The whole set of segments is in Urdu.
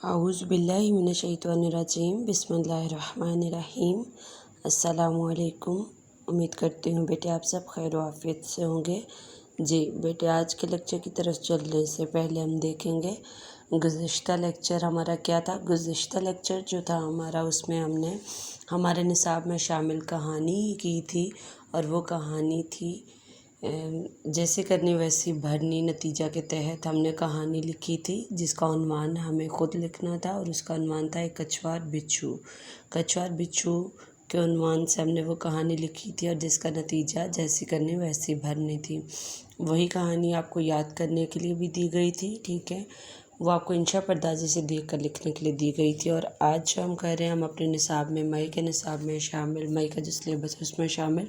اعوذ باللہ من الشیطان الرجیم بسم اللہ الرحمن الرحیم۔ السلام علیکم۔ امید کرتی ہوں بیٹے آپ سب خیر و عافیت سے ہوں گے۔ جی بیٹے، آج کے لیکچر کی طرف چلنے سے پہلے ہم دیکھیں گے گزشتہ لیکچر ہمارا کیا تھا۔ گزشتہ لیکچر جو تھا ہمارا، اس میں ہم نے ہمارے نصاب میں شامل کہانی کی تھی، اور وہ کہانی تھی جیسے کرنی ویسی بھرنی۔ نتیجہ کے تحت ہم نے کہانی لکھی تھی جس کا عنوان ہمیں خود لکھنا تھا، اور اس کا عنوان تھا ایک کچھوار بچھو۔ کچھوار بچھو کے عنوان سے ہم نے وہ کہانی لکھی تھی، اور جس کا نتیجہ جیسی کرنی ویسی بھرنی تھی۔ وہی کہانی آپ کو یاد کرنے کے لیے بھی دی گئی تھی، ٹھیک ہے، وہ آپ کو انشاء پردازی سے دیکھ کر لکھنے کے لیے دی گئی تھی۔ اور آج جو ہم کہہ رہے ہیں، ہم اپنے نصاب میں مئی کے نصاب میں شامل، مئی کا جو سلیبس ہے اس میں شامل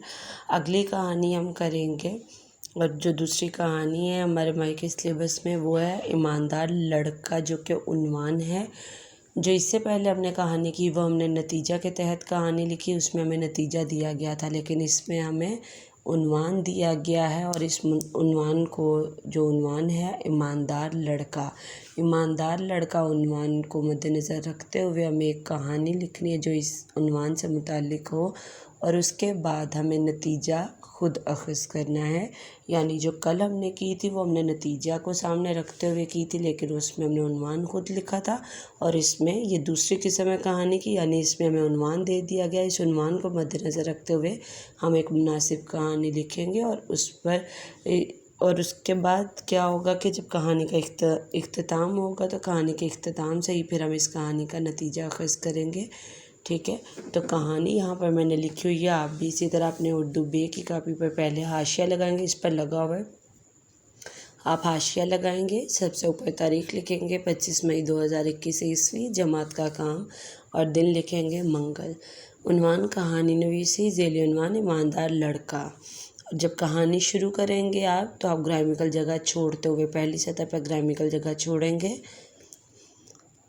اگلی کہانی ہم کریں گے۔ اور جو دوسری کہانی ہے ہمارے مئی کے سلیبس میں، وہ ہے ایماندار لڑکا، جو کہ عنوان ہے۔ جو اس سے پہلے ہم نے کہانی کی وہ ہم نے نتیجہ کے تحت کہانی لکھی، اس میں ہمیں نتیجہ دیا گیا تھا، لیکن اس میں ہمیں عنوان دیا گیا ہے، اور اس عنوان کو جو عنوان ہے ایماندار لڑکا، ایماندار لڑکا عنوان کو مد نظر رکھتے ہوئے ہمیں ایک کہانی لکھنی ہے جو اس عنوان سے متعلق ہو، اور اس کے بعد ہمیں نتیجہ خود اخذ کرنا ہے۔ یعنی جو کل ہم نے کی تھی وہ ہم نے نتیجہ کو سامنے رکھتے ہوئے کی تھی، لیکن اس میں ہم نے عنوان خود لکھا تھا، اور اس میں یہ دوسری قسم ہے کہانی کی، یعنی اس میں ہمیں عنوان دے دیا گیا۔ اس عنوان کو مد نظر رکھتے ہوئے ہم ایک مناسب کہانی لکھیں گے، اور اس پر اور اس کے بعد کیا ہوگا کہ جب کہانی کا اختتام ہوگا تو کہانی کے اختتام سے ہی پھر ہم اس کہانی کا نتیجہ اخذ کریں گے، ٹھیک ہے۔ تو کہانی یہاں پر میں نے لکھی ہوئی ہے، آپ بھی اسی طرح اپنے اردو بے کی کاپی پر پہلے حاشیہ لگائیں گے، اس پر لگا ہوا ہے، آپ حاشیہ لگائیں گے، سب سے اوپر تاریخ لکھیں گے 25 مئی 2021 عیسوی، جماعت کا کام، اور دن لکھیں گے منگل۔ عنوان کہانی نویسی، ذیلی عنوان ایماندار لڑکا۔ جب کہانی شروع کریں گے آپ تو آپ گرامیکل جگہ چھوڑتے ہوئے پہلی سطح پر گرامیکل جگہ چھوڑیں گے۔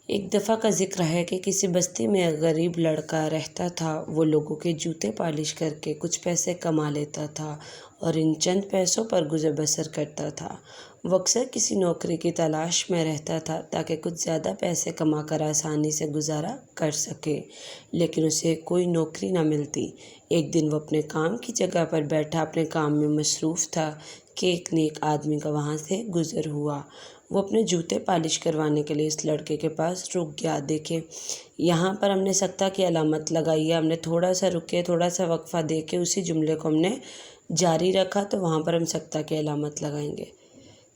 ایک دفعہ کا ذکر ہے کہ کسی بستی میں ایک غریب لڑکا رہتا تھا۔ وہ لوگوں کے جوتے پالش کر کے کچھ پیسے کما لیتا تھا، اور ان چند پیسوں پر گزر بسر کرتا تھا۔ وہ اکثر کسی نوکری کی تلاش میں رہتا تھا تاکہ کچھ زیادہ پیسے کما کر آسانی سے گزارا کر سکے، لیکن اسے کوئی نوکری نہ ملتی۔ ایک دن وہ اپنے کام کی جگہ پر بیٹھا اپنے کام میں مصروف تھا کہ ایک نیک آدمی کا وہاں سے گزر ہوا۔ وہ اپنے جوتے پالش کروانے کے لیے اس لڑکے کے پاس رک گیا۔ دیکھیں یہاں پر ہم نے سکتہ کی علامت لگائی ہے، ہم نے تھوڑا سا رکے، تھوڑا سا وقفہ دے کے اسی جملے کو ہم نے جاری رکھا، تو وہاں پر ہم سکتہ کی علامت لگائیں گے۔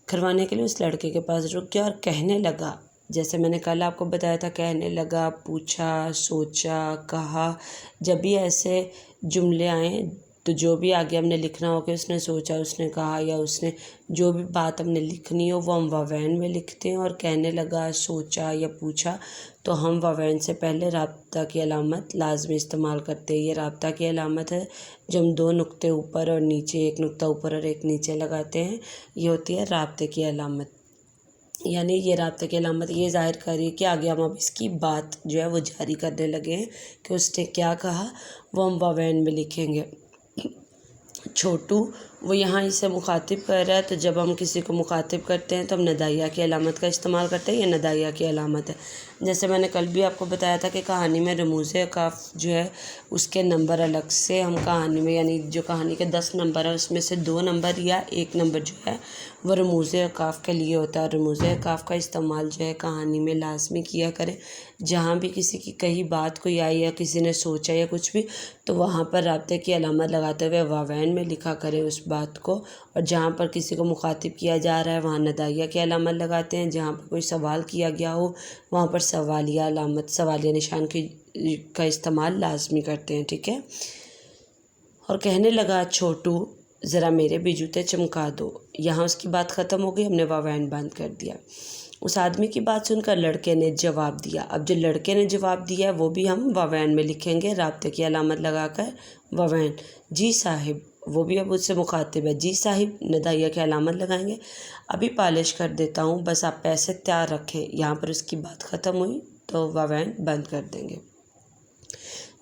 کروانے کے لیے اس لڑکے کے پاس رک گیا اور کہنے لگا، جیسے میں نے کل آپ کو بتایا تھا، کہنے لگا، پوچھا، سوچا، کہا۔ جب بھی ایسے جملے آئیں تو جو بھی آگے ہم نے لکھنا ہو کہ اس نے سوچا، اس نے کہا، یا اس نے جو بھی بات ہم نے لکھنی ہو وہ ہم واوین میں لکھتے ہیں، اور کہنے لگا، سوچا یا پوچھا تو ہم واوین سے پہلے رابطہ کی علامت لازمی استعمال کرتے ہیں۔ یہ رابطہ کی علامت ہے جو ہم دو نقطے اوپر اور نیچے، ایک نقطہ اوپر اور ایک نیچے لگاتے ہیں، یہ ہوتی ہے رابطے کی علامت۔ یعنی یہ رابطے کی علامت یہ ظاہر کر رہی ہے کہ آگے ہم اب اس کی بات جو ہے وہ جاری کرنے لگے ہیں کہ اس نے کیا کہا، وہ ہم واوین میں لکھیں گے۔ چھوٹو، وہ یہاں اسے مخاطب کر رہا ہے، تو جب ہم کسی کو مخاطب کرتے ہیں تو ہم ندائیہ کی علامت کا استعمال کرتے ہیں۔ یہ ندائیہ کی علامت ہے۔ جیسے میں نے کل بھی آپ کو بتایا تھا کہ کہانی میں رموز اوقاف جو ہے اس کے نمبر الگ سے ہم کہانی میں، یعنی جو کہانی کے 10 نمبر ہیں اس میں سے 2 نمبر یا 1 نمبر جو ہے وہ رموز اوقاف کے لیے ہوتا ہے۔ رموز اوقاف کا استعمال جو ہے کہانی میں لازمی کیا کریں۔ جہاں بھی کسی کی کہی بات کوئی آئی یا کسی نے سوچا یا کچھ بھی، تو وہاں پر رابطے کی علامت لگاتے ہوئے واوین میں لکھا کریں اس بات کو، اور جہاں پر کسی کو مخاطب کیا جا رہا ہے وہاں ندائیہ کی علامت لگاتے ہیں۔ جہاں پر کوئی سوال کیا گیا ہو وہاں پر سوالیہ علامت، سوالیہ نشان کا استعمال لازمی کرتے ہیں، ٹھیک ہے۔ اور کہنے لگا، چھوٹو ذرا میرے بھی جوتے چمکا دو۔ یہاں اس کی بات ختم ہو گئی، ہم نے واوین بند کر دیا۔ اس آدمی کی بات سن کر لڑکے نے جواب دیا۔ اب جو لڑکے نے جواب دیا ہے وہ بھی ہم واوین میں لکھیں گے، رابطے کی علامت لگا کر واوین۔ جی صاحب، وہ بھی اب اس سے مخاطب ہے، جی صاحب، ندائیہ کی علامت لگائیں گے۔ ابھی پالش کر دیتا ہوں، بس آپ پیسے تیار رکھیں۔ یہاں پر اس کی بات ختم ہوئی تو واوین بند کر دیں گے۔